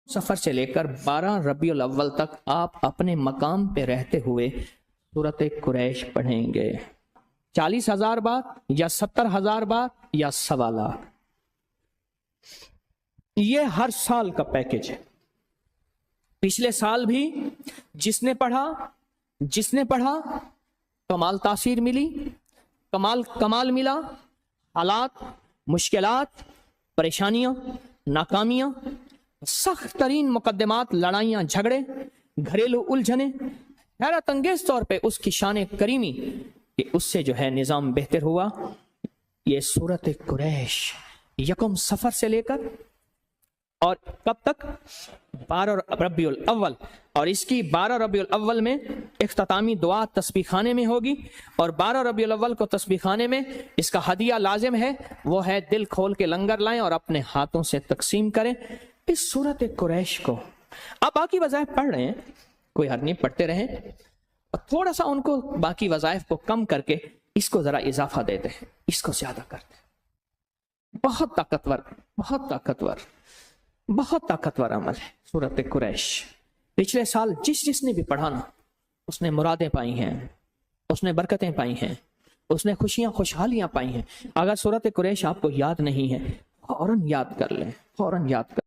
سفر سے لے کر 12 ربیع الاول تک آپ اپنے مقام پہ رہتے ہوئے سورت قریش پڑھیں گے 40,000 بار یا 70,000 بار یا 1.25 لاکھ. یہ ہر سال کا پیکج ہے. پچھلے سال بھی جس نے پڑھا کمال تاثیر ملی، کمال ملا. حالات، مشکلات، پریشانیاں، ناکامیاں، سخت ترین مقدمات، لڑائیاں، جھگڑے، گھریلو الجھنیں، حیرت انگیز طور پہ اس کی شان کریمی کہ اس سے جو ہے نظام بہتر ہوا. یہ سورت قریش یکم سفر سے لے کر اور کب تک 12 ربیع الاول، اور اس کی 12 ربیع الاول میں اختتامی دعا تسبیح خانے میں ہوگی، اور 12 ربیع الاول کو تسبیح خانے میں اس کا ہدیہ لازم ہے، وہ ہے دل کھول کے لنگر لائیں اور اپنے ہاتھوں سے تقسیم کریں اس سورت قریش کو. آپ باقی وظائف پڑھ رہے ہیں، کوئی حرج نہیں، پڑھتے رہیں، اور تھوڑا سا ان کو باقی وظائف کو کم کر کے اس کو ذرا اضافہ دیتے ہیں، اس کو زیادہ کرتے ہیں. بہت طاقتور، بہت طاقتور، بہت طاقتور عمل ہے سورت قریش. پچھلے سال جس نے بھی پڑھانا اس نے مرادیں پائی ہیں، اس نے برکتیں پائی ہیں، اس نے خوشیاں خوشحالیاں پائی ہیں. اگر سورت قریش آپ کو یاد نہیں ہے، فوراً یاد کر لیں، فوراً یاد کر